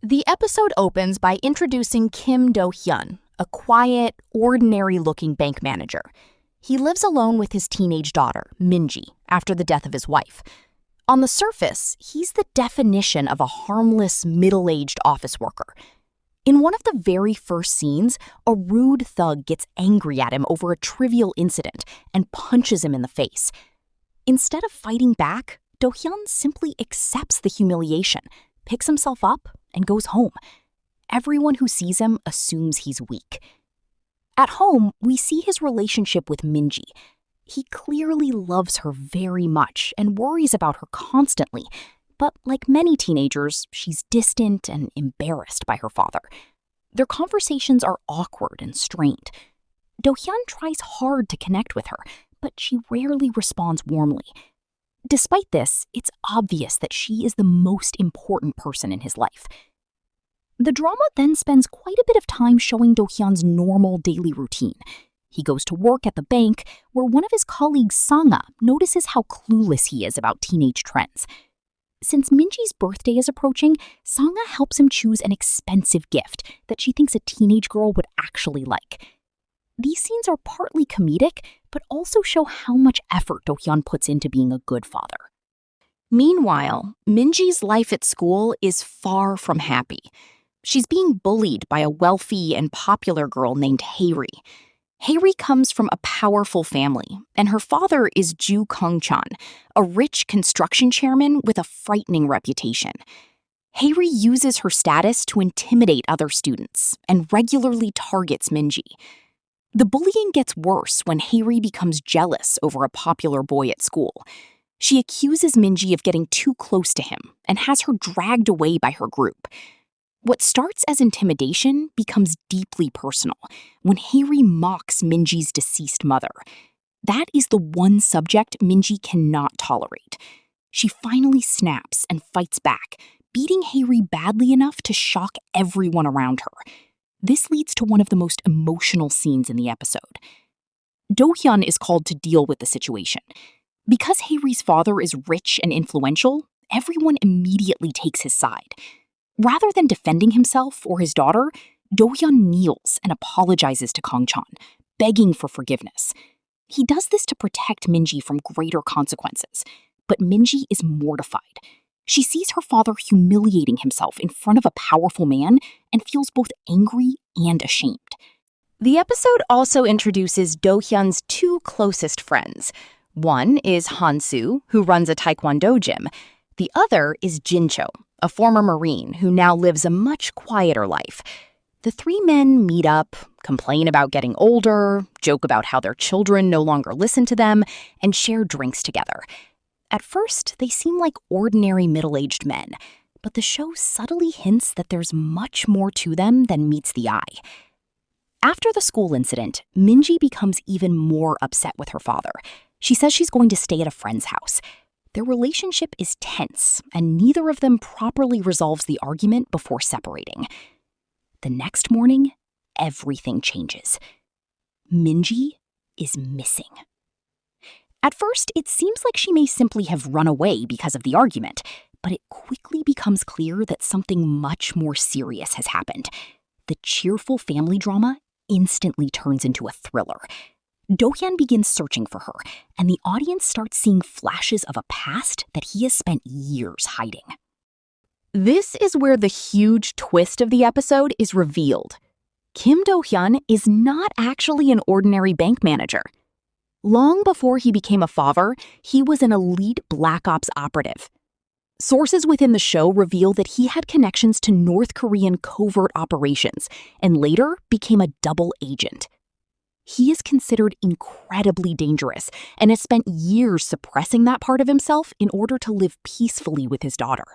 The episode opens by introducing Kim Do-hyeon, a quiet, ordinary-looking bank manager. He lives alone with his teenage daughter, Minji, after the death of his wife. On the surface, he's the definition of a harmless, middle-aged office worker. In one of the very first scenes, a rude thug gets angry at him over a trivial incident and punches him in the face. Instead of fighting back, Do-hyun simply accepts the humiliation, picks himself up, and goes home. Everyone who sees him assumes he's weak. At home, we see his relationship with Minji. He clearly loves her very much and worries about her constantly, but like many teenagers, she's distant and embarrassed by her father. Their conversations are awkward and strained. Do-hyun tries hard to connect with her, but she rarely responds warmly. Despite this, it's obvious that she is the most important person in his life. The drama then spends quite a bit of time showing Do-hyun's normal daily routine. He goes to work at the bank, where one of his colleagues, Sang-ah, notices how clueless he is about teenage trends. Since Minji's birthday is approaching, Sang-ah helps him choose an expensive gift that she thinks a teenage girl would actually like. These scenes are partly comedic, but also show how much effort Do-hyun puts into being a good father. Meanwhile, Minji's life at school is far from happy. She's being bullied by a wealthy and popular girl named Haeri. Haeri comes from a powerful family, and her father is Joo Kyung-ho, a rich construction chairman with a frightening reputation. Haeri uses her status to intimidate other students and regularly targets Minji. The bullying gets worse when Haeri becomes jealous over a popular boy at school. She accuses Minji of getting too close to him and has her dragged away by her group. What starts as intimidation becomes deeply personal when Haeri mocks Minji's deceased mother. That is the one subject Minji cannot tolerate. She finally snaps and fights back, beating Haeri badly enough to shock everyone around her. This leads to one of the most emotional scenes in the episode. Do-hyun is called to deal with the situation. Because Haeri's father is rich and influential, everyone immediately takes his side. Rather than defending himself or his daughter, Do-hyun kneels and apologizes to Kang-chan, begging for forgiveness. He does this to protect Minji from greater consequences, but Minji is mortified. She sees her father humiliating himself in front of a powerful man and feels both angry and ashamed. The episode also introduces Do-hyun's two closest friends. One is Han-soo, who runs a taekwondo gym. The other is Jin-cho, a former Marine who now lives a much quieter life. The three men meet up, complain about getting older, joke about how their children no longer listen to them, and share drinks together. At first, they seem like ordinary middle-aged men, but the show subtly hints that there's much more to them than meets the eye. After the school incident, Minji becomes even more upset with her father. She says she's going to stay at a friend's house. Their relationship is tense, and neither of them properly resolves the argument before separating. The next morning, everything changes. Minji is missing. At first, it seems like she may simply have run away because of the argument, but it quickly becomes clear that something much more serious has happened. The cheerful family drama instantly turns into a thriller. Do-hyun begins searching for her, and the audience starts seeing flashes of a past that he has spent years hiding. This is where the huge twist of the episode is revealed. Kim Do-hyun is not actually an ordinary bank manager. Long before he became a father, he was an elite Black Ops operative. Sources within the show reveal that he had connections to North Korean covert operations and later became a double agent. He is considered incredibly dangerous and has spent years suppressing that part of himself in order to live peacefully with his daughter.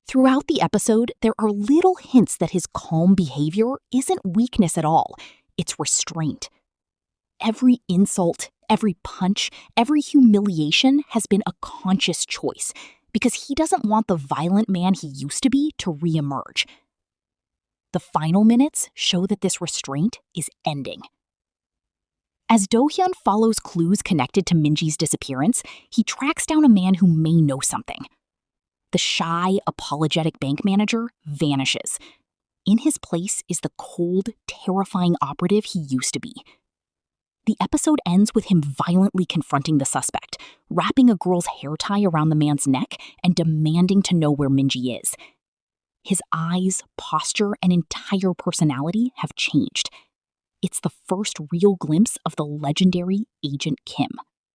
Throughout the episode, there are little hints that his calm behavior isn't weakness at all, it's restraint. Every insult, every punch, every humiliation has been a conscious choice because he doesn't want the violent man he used to be to reemerge. The final minutes show that this restraint is ending. As Do-hyun follows clues connected to Minji's disappearance, he tracks down a man who may know something. The shy, apologetic bank manager vanishes. In his place is the cold, terrifying operative he used to be. The episode ends with him violently confronting the suspect, wrapping a girl's hair tie around the man's neck and demanding to know where Minji is. His eyes, posture, and entire personality have changed. It's the first real glimpse of the legendary Agent Kim.